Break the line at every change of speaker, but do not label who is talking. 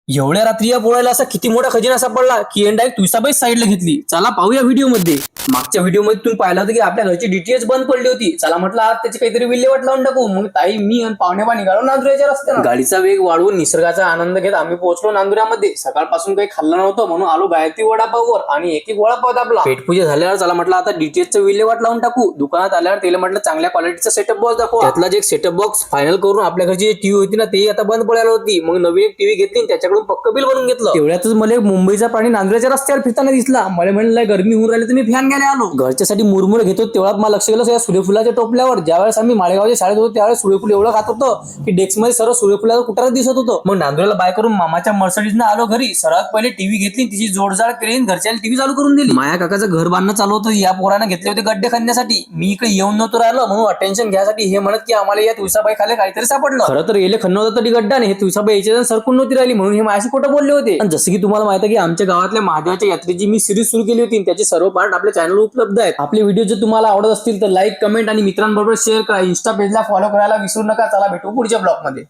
एवढ्या रात्री या पोळ्याला असा किती मोठा खजिना सापडला की डायरेक्ट तुळसाबाई साईडला घेतली. चला पाहूया व्हिडिओ मध्ये. मागच्या व्हिडिओ मध्ये तुम्ही पाहिलं होतं की आपल्या घरची डीटीएच बंद पडली होती. चला म्हटलं आज त्याची काहीतरी विल्हेवाट लावून टाकू. मग ताई मी आणि पाहुणे निघालो नांदुऱ्याच्या रस्त्यानं. गाडीचा वेग वाढवून निसर्गाचा आनंद घेत आम्ही पोहोचलो नांदुऱ्यामध्ये. सकाळपासून काही खाल्लं नव्हतं म्हणून आलो गायत्री वडापाववर आणि एक एक वडापाव दाबला. पेटपूजा झाल्यावर चला म्हटलं आता डीटीएचचं विल्हेवाट लावून टाकू. दुकानात आल्यावर त्याला म्हटलं चांगल्या क्वालिटीचा सेटअप बॉक्स दाखवा. त्यातला एक सेटअप बॉक्स फायनल करून आपल्या घरची टीव्ही होती ना ती आता बंद पडायला होती. मग नवीन एक टीव्ही घेतली त्याच्याकडून पक्क बिल बनवून घेतलं. तेवढ्यातच मला मुंबईचा प्राणी नांदुऱ्याच्या रस्त्यावर फिरताना दिसला. मला म्हणलं गरमी होऊन राहिली तर मी फॅन घ्यायला आलो. घरच्यासाठी मुरमुरे घेतो तेवढ्यात मला लक्ष गेलं या सूर्यफुलाच्या टोपल्यावर. ज्यावेळेस आम्ही माळेगावच्या शाळेत होतो त्यावेळेस सूर्यफुल एवढं खात होतं की डेस्क मध्ये सर्व सूर्यफुलाचं कुठार दिसत होतं. मग नांदुऱ्याला बाय करून मामाच्या मर्सडीजनं आलो घरी. सर्वात पहिले टीव्ही घेतली तिची जोडजाड केली घरच्याला टीव्ही चालू करून दिली. माया काकाचं घर बांधणं चालू होतं. या पोरानं घेतले होते गड्डे खणण्यासाठी. मी इकडे येऊन नव्हतं राहिलं म्हणून अटेन्शन घ्यायसाठी हे म्हणत की आम्हाला या तुळसाबाई खाली काहीतरी सापडलं. खरं तर येले खणणं होतं तरी गड्डा नाही. हे तुळसाबाई याच्या सरकून नव्हती राहिली म्हणून हे माझ्याशी खोटं बोलले होते. आणि जसं की तुम्हाला माहिती आहे की आमच्या गावातल्या महादेवाच्या यात्रेची मी सिरीज सुरू केली होती. त्याचे सर्व पार्ट आपल्या चॅनलवर उपलब्ध आहेत. आपले व्हिडिओ जर तुम्हाला आवडत असतील तर लाईक कमेंट आणि मित्रांबरोबर शेअर करा. इंस्टा पेजला फॉलो करायला विसरू नका. चला भेटू पुढच्या ब्लॉग मध्ये.